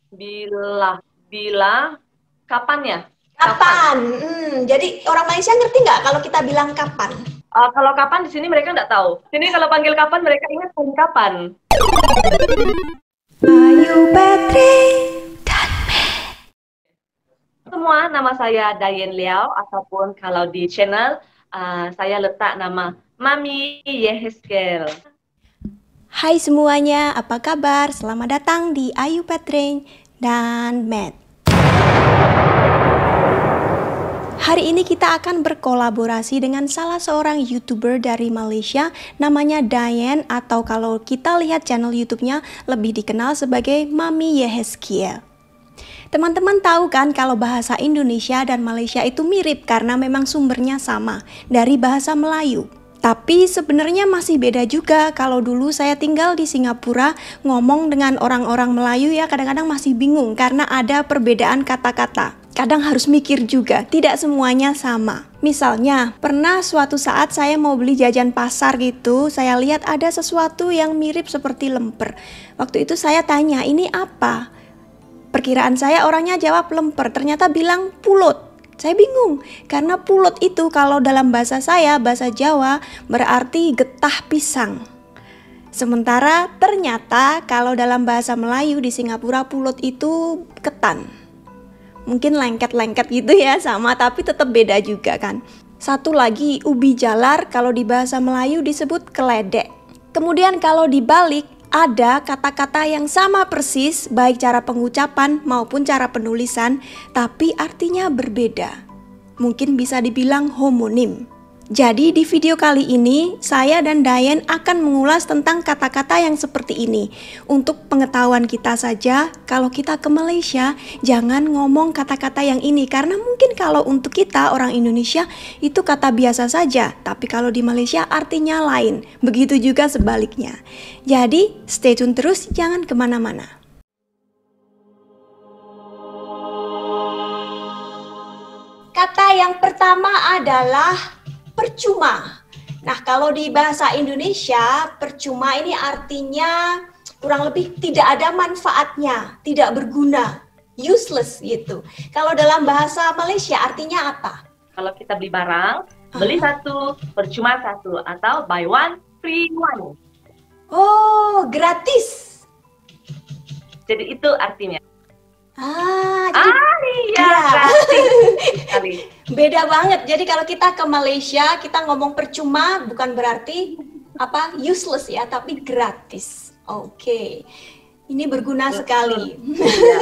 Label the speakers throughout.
Speaker 1: Bila, bila, kapan ya? Kapan?
Speaker 2: Kapan? Jadi orang Malaysia ngerti nggak kalau kita bilang kapan?
Speaker 1: Kalau kapan di sini mereka nggak tahu. Sini kalau panggil kapan mereka ingat kapan.
Speaker 3: Ayu Petri dan
Speaker 1: Semua, nama saya Diane Liao, ataupun kalau di channel saya letak nama Mami Yeheskel.
Speaker 3: Hai semuanya, apa kabar? Selamat datang di Ayu Petri dan Matt. Hari ini kita akan berkolaborasi dengan salah seorang YouTuber dari Malaysia, namanya Diane, atau kalau kita lihat channel YouTube-nya lebih dikenal sebagai Mami Yeheskel. Teman-teman tahu kan kalau bahasa Indonesia dan Malaysia itu mirip karena memang sumbernya sama dari bahasa Melayu. Tapi sebenarnya masih beda juga. Kalau dulu saya tinggal di Singapura, ngomong dengan orang-orang Melayu ya kadang-kadang masih bingung karena ada perbedaan kata-kata. Kadang harus mikir juga, tidak semuanya sama. Misalnya, pernah suatu saat saya mau beli jajan pasar gitu, saya lihat ada sesuatu yang mirip seperti lemper. Waktu itu saya tanya, ini apa? Perkiraan saya orangnya jawab lemper, ternyata bilang pulut. Saya bingung, karena pulut itu kalau dalam bahasa saya, bahasa Jawa, berarti getah pisang. Sementara ternyata kalau dalam bahasa Melayu di Singapura pulut itu ketan. Mungkin lengket-lengket gitu ya sama, tapi tetap beda juga kan. Satu lagi, ubi jalar kalau di bahasa Melayu disebut keledek. Kemudian kalau dibalik, ada kata-kata yang sama persis, baik cara pengucapan maupun cara penulisan, tapi artinya berbeda. Mungkin bisa dibilang homonim. Jadi di video kali ini, saya dan Diane akan mengulas tentang kata-kata yang seperti ini. Untuk pengetahuan kita saja, kalau kita ke Malaysia, jangan ngomong kata-kata yang ini. Karena mungkin kalau untuk kita, orang Indonesia, itu kata biasa saja. Tapi kalau di Malaysia artinya lain. Begitu juga sebaliknya. Jadi, stay tune terus, jangan kemana-mana.
Speaker 2: Kata yang pertama adalah percuma. Nah, kalau di bahasa Indonesia, percuma ini artinya kurang lebih tidak ada manfaatnya, tidak berguna, useless gitu. Kalau dalam bahasa Malaysia artinya apa?
Speaker 1: Kalau kita beli barang, beli satu, percuma satu, atau buy one, free one.
Speaker 2: Oh, gratis.
Speaker 1: Jadi itu artinya.
Speaker 2: Jadi
Speaker 1: iya, gratis sekali.
Speaker 2: Beda banget. Jadi kalau kita ke Malaysia, kita ngomong percuma bukan berarti apa useless ya, tapi gratis. Oke. Ini berguna sekali.
Speaker 1: Iya.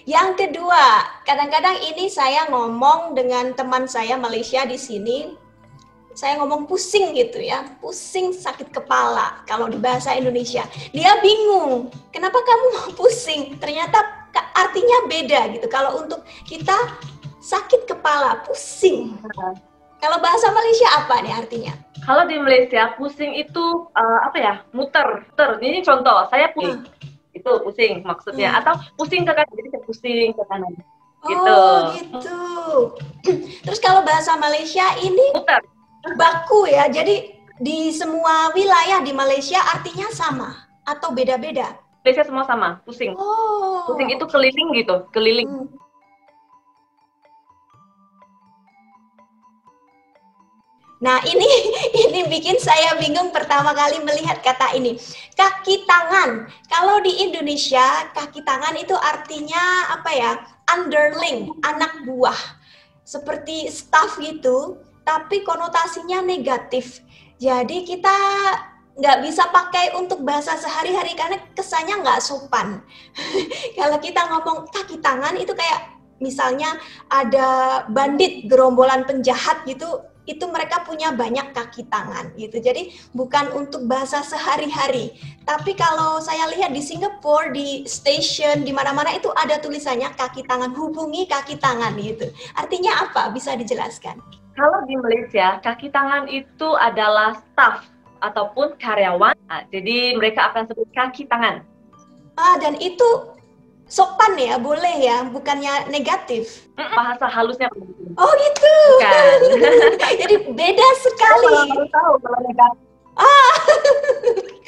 Speaker 2: Yang kedua, kadang-kadang ini saya ngomong dengan teman saya Malaysia di sini. Saya ngomong pusing gitu ya, pusing sakit kepala kalau di bahasa Indonesia. Dia bingung, kenapa kamu mau pusing? Ternyata artinya beda gitu. Kalau untuk kita sakit kepala, pusing. Kalau bahasa Malaysia apa nih artinya?
Speaker 1: Kalau di Malaysia pusing itu apa ya? Muter. Ini contoh, saya pusing. Itu pusing maksudnya. Atau pusing ke kanan, jadi saya pusing ke kanan. Gitu.
Speaker 2: Oh gitu. Terus kalau bahasa Malaysia ini
Speaker 1: muter.
Speaker 2: Baku ya, jadi di semua wilayah di Malaysia artinya sama atau beda-beda?
Speaker 1: Malaysia semua sama, pusing. Pusing itu keliling gitu, keliling.
Speaker 2: Nah ini bikin saya bingung pertama kali melihat kata ini. Kaki tangan, kalau di Indonesia kaki tangan itu artinya apa ya? Underling, anak buah. Seperti staff gitu. Tapi konotasinya negatif. Jadi kita nggak bisa pakai untuk bahasa sehari-hari karena kesannya nggak sopan. Kalau kita ngomong kaki tangan itu kayak misalnya ada bandit, gerombolan penjahat gitu, itu mereka punya banyak kaki tangan gitu. Jadi bukan untuk bahasa sehari-hari. Tapi kalau saya lihat di Singapura, di stasiun, di mana-mana itu ada tulisannya kaki tangan, hubungi kaki tangan gitu. Artinya apa? Bisa dijelaskan?
Speaker 1: Kalau di Malaysia, kaki tangan itu adalah staff ataupun karyawan. Jadi mereka akan sebut kaki tangan.
Speaker 2: Dan itu sopan ya, boleh ya, bukannya negatif.
Speaker 1: Bahasa halusnya.
Speaker 2: Oh gitu. Bukan. Jadi beda sekali.
Speaker 1: Baru tahu kalau negatif.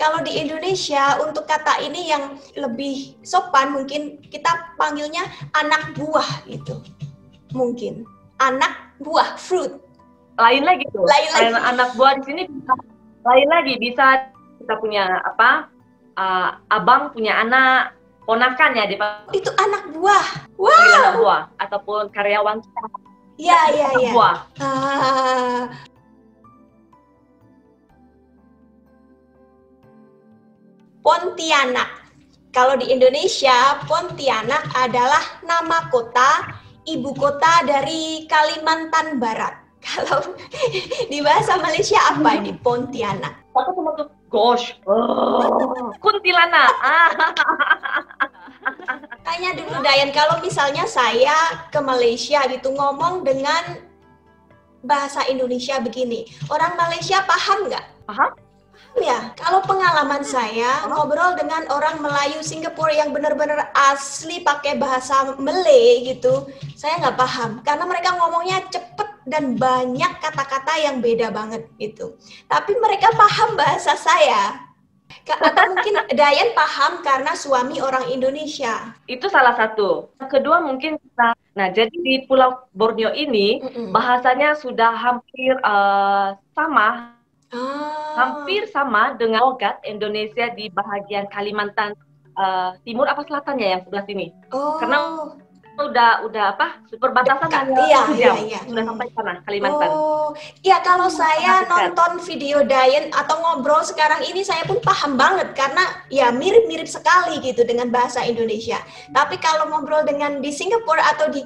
Speaker 2: kalau di Indonesia untuk kata ini yang lebih sopan mungkin kita panggilnya anak buah gitu. Mungkin anak buah, fruit.
Speaker 1: Lain lagi tuh.
Speaker 2: Lain lagi.
Speaker 1: Anak buah di sini bisa lain lagi, bisa kita punya apa? Abang punya anak, ponakan ya dipanggil
Speaker 2: Itu anak buah. Wow.
Speaker 1: anak buah ataupun karyawan kita.
Speaker 2: Ya,
Speaker 1: anak
Speaker 2: ya.
Speaker 1: buah.
Speaker 2: Pontianak. Kalau di Indonesia, Pontianak adalah nama kota, ibu kota dari Kalimantan Barat. Kalau di bahasa Malaysia apa ini Pontianak?
Speaker 1: Aku cuma tuh, gosh, kuntilanak.
Speaker 2: Tanya dulu Dayan, kalau misalnya saya ke Malaysia gitu ngomong dengan bahasa Indonesia begini, orang Malaysia paham nggak?
Speaker 1: Paham?
Speaker 2: Ya, kalau pengalaman saya ngobrol dengan orang Melayu Singapura yang benar-benar asli pakai bahasa Malay gitu, saya nggak paham karena mereka ngomongnya cepet dan banyak kata-kata yang beda banget gitu. Tapi mereka paham bahasa saya. Atau mungkin Dayan paham karena suami orang Indonesia.
Speaker 1: Itu salah satu. Yang kedua mungkin kita, nah jadi di Pulau Borneo ini bahasanya sudah hampir sama. Hampir sama dengan logat Indonesia di bahagian Kalimantan Timur apa Selatannya yang sebelah sini. Karena udah apa? Perbatasan hanya sudah sampai sana Kalimantan.
Speaker 2: Iya, kalau saya nonton video Dayan atau ngobrol sekarang ini saya pun paham banget karena ya mirip-mirip sekali gitu dengan bahasa Indonesia. Tapi kalau ngobrol dengan di Singapura atau di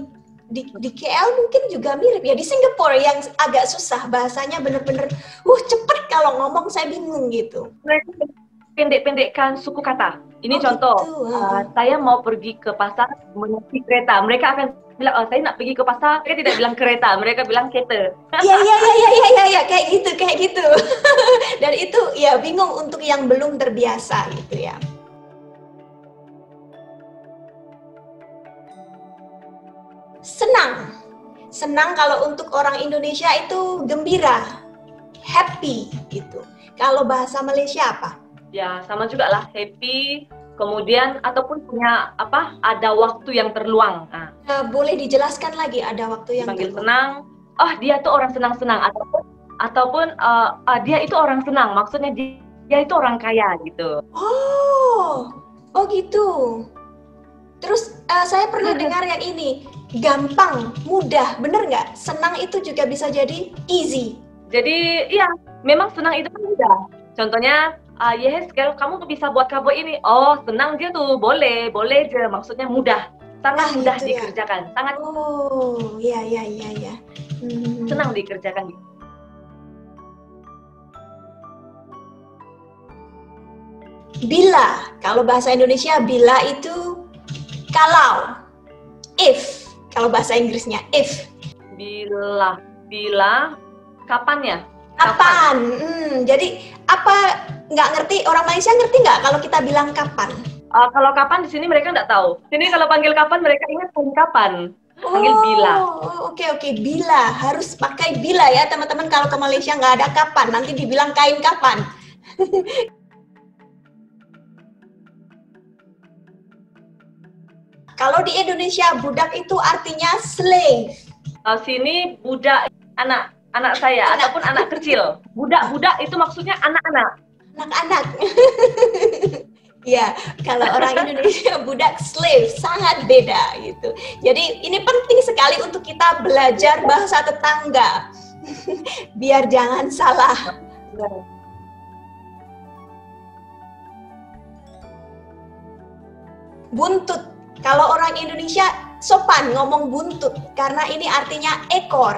Speaker 2: KL mungkin juga mirip ya. Di Singapura yang agak susah bahasanya bener-bener cepet kalau ngomong saya bingung gitu.
Speaker 1: Mereka pendek-pendekkan suku kata. Ini contoh, gitu. Saya mau pergi ke pasar menaiki kereta. Mereka akan bilang, saya nak pergi ke pasar. Mereka tidak bilang kereta, mereka bilang kereta.
Speaker 2: Iya, kayak gitu. Dan itu ya bingung untuk yang belum terbiasa gitu ya. Senang kalau untuk orang Indonesia itu gembira, happy gitu. Kalau bahasa Malaysia apa?
Speaker 1: Ya sama juga lah, happy. Kemudian ataupun punya apa? Ada waktu yang terluang.
Speaker 2: Boleh dijelaskan lagi ada waktu yang
Speaker 1: terluang. Senang. Oh dia tuh orang senang-senang ataupun dia itu orang senang. Maksudnya dia itu orang kaya gitu.
Speaker 2: Oh gitu. Terus saya pernah dengar yang ini. Gampang, mudah, bener nggak? Senang itu juga bisa jadi easy.
Speaker 1: Jadi iya, memang senang itu kan mudah. Contohnya, yes, kalau kamu bisa buat kabel ini, oh senang dia tuh, boleh aja. Maksudnya mudah, sangat mudah gitu dikerjakan. Ya? Sangat.
Speaker 2: Iya.
Speaker 1: Senang dikerjakan.
Speaker 2: Bila, kalau bahasa Indonesia bila itu kalau, if. Kalau bahasa Inggrisnya, if.
Speaker 1: Bila, kapan ya?
Speaker 2: Kapan? Jadi apa nggak ngerti, orang Malaysia ngerti nggak kalau kita bilang kapan?
Speaker 1: Kalau kapan di sini mereka nggak tahu. Sini kalau panggil kapan mereka ingat kapan. Panggil bila.
Speaker 2: Oke, bila. Harus pakai bila ya teman-teman kalau ke Malaysia nggak ada kapan. Nanti dibilang kain kapan. Kalau di Indonesia budak itu artinya slave.
Speaker 1: Sini budak anak saya ataupun anak kecil. Budak itu maksudnya anak-anak.
Speaker 2: Anak-anak. Ya, kalau orang Indonesia budak slave sangat beda gitu. Jadi ini penting sekali untuk kita belajar bahasa tetangga. Biar jangan salah. Buntut. Kalau orang Indonesia sopan ngomong buntut karena ini artinya ekor,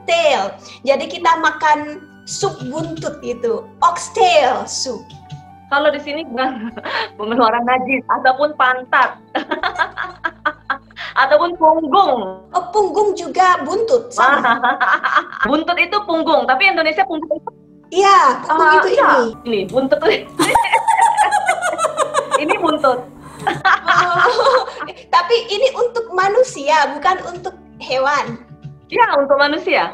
Speaker 2: tail. Jadi kita makan sup buntut gitu, oxtail soup.
Speaker 1: Kalau di sini bukan pengeluaran najis ataupun pantat. Ataupun punggung.
Speaker 2: Oh, punggung juga buntut sama.
Speaker 1: Buntut itu punggung, tapi Indonesia punggung itu.
Speaker 2: Iya, punggung itu ini.
Speaker 1: Ini buntut. Ini buntut.
Speaker 2: Tapi ini untuk manusia, bukan untuk hewan.
Speaker 1: Ya, untuk manusia,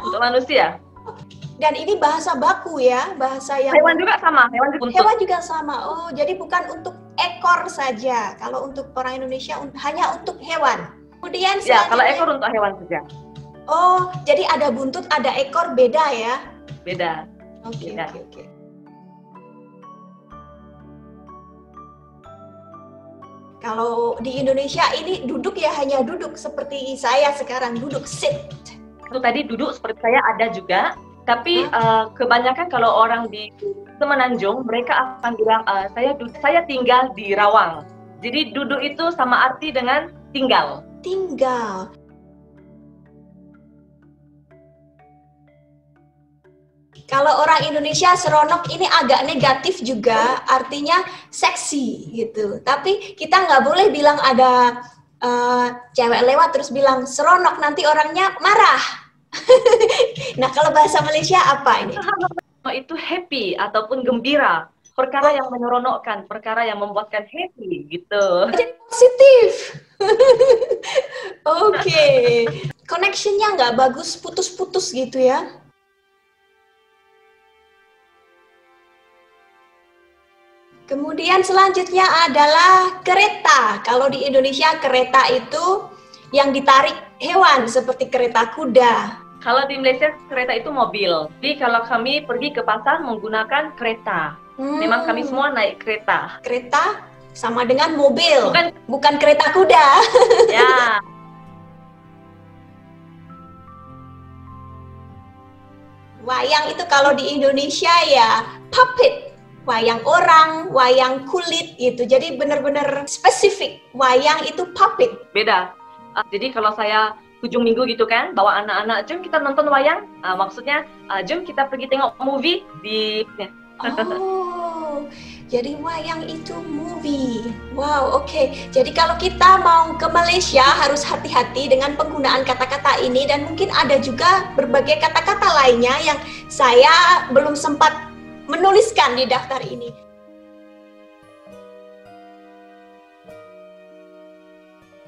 Speaker 2: Dan ini bahasa baku ya, bahasa yang...
Speaker 1: Hewan juga sama,
Speaker 2: hewan juga sama. Oh, jadi bukan untuk ekor saja. Kalau untuk orang Indonesia hanya untuk hewan. Kemudian
Speaker 1: ya, kalau ekor untuk hewan saja.
Speaker 2: Oh, jadi ada buntut, ada ekor, beda ya?
Speaker 1: Beda.
Speaker 2: Oke. Kalau di Indonesia ini duduk ya hanya duduk seperti saya sekarang duduk, sit.
Speaker 1: Itu tadi duduk seperti saya ada juga. Tapi kebanyakan kalau orang di Semenanjung, mereka akan bilang, saya tinggal di Rawang. Jadi duduk itu sama arti dengan tinggal.
Speaker 2: Tinggal. Kalau orang Indonesia seronok ini agak negatif juga, artinya seksi gitu. Tapi kita nggak boleh bilang ada cewek lewat terus bilang seronok, nanti orangnya marah. Nah, kalau bahasa Malaysia apa ini?
Speaker 1: Itu happy ataupun gembira, perkara yang menyeronokkan, perkara yang membuatkan happy gitu.
Speaker 2: Jadi positif. Oke. Connectionnya nggak bagus, putus-putus gitu ya? Kemudian selanjutnya adalah kereta. Kalau di Indonesia kereta itu yang ditarik hewan seperti kereta kuda.
Speaker 1: Kalau di Malaysia kereta itu mobil. Jadi kalau kami pergi ke pasar menggunakan kereta. Memang kami semua naik kereta.
Speaker 2: Kereta sama dengan mobil. Bukan kereta kuda.
Speaker 1: Ya.
Speaker 2: Wayang itu kalau di Indonesia ya puppet. Wayang orang, wayang kulit gitu. Jadi benar-benar spesifik. Wayang itu puppet.
Speaker 1: Beda. Jadi kalau saya ujung minggu gitu kan, bawa anak-anak, jom kita nonton wayang. Maksudnya, jom kita pergi tengok movie di...
Speaker 2: Oh, jadi wayang itu movie. Wow, oke. Jadi kalau kita mau ke Malaysia harus hati-hati dengan penggunaan kata-kata ini, dan mungkin ada juga berbagai kata-kata lainnya yang saya belum sempat menuliskan di daftar ini.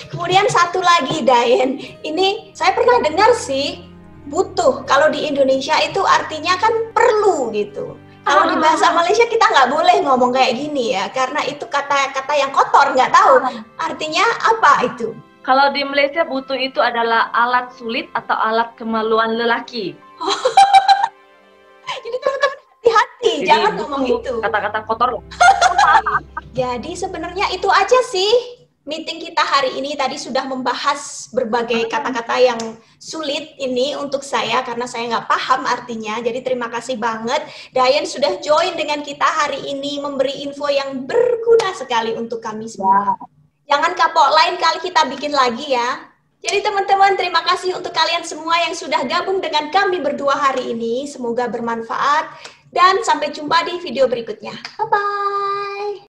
Speaker 2: Kemudian satu lagi, Dayen, ini saya pernah dengar sih, butuh. Kalau di Indonesia itu artinya kan perlu gitu. Kalau di bahasa Malaysia kita nggak boleh ngomong kayak gini ya, karena itu kata-kata yang kotor, nggak tahu artinya apa itu.
Speaker 1: Kalau di Malaysia butuh itu adalah alat sulit atau alat kemaluan lelaki.
Speaker 2: Jadi teman-teman hati-hati, jangan ngomong itu.
Speaker 1: Kata-kata kotor.
Speaker 2: Jadi sebenarnya itu aja sih. Meeting kita hari ini tadi sudah membahas berbagai kata-kata yang sulit ini untuk saya karena saya nggak paham artinya. Jadi terima kasih banget Dayen sudah join dengan kita hari ini memberi info yang berguna sekali untuk kami semua. Jangan kapok, lain kali kita bikin lagi ya. Jadi teman-teman terima kasih untuk kalian semua yang sudah gabung dengan kami berdua hari ini. Semoga bermanfaat dan sampai jumpa di video berikutnya. Bye-bye.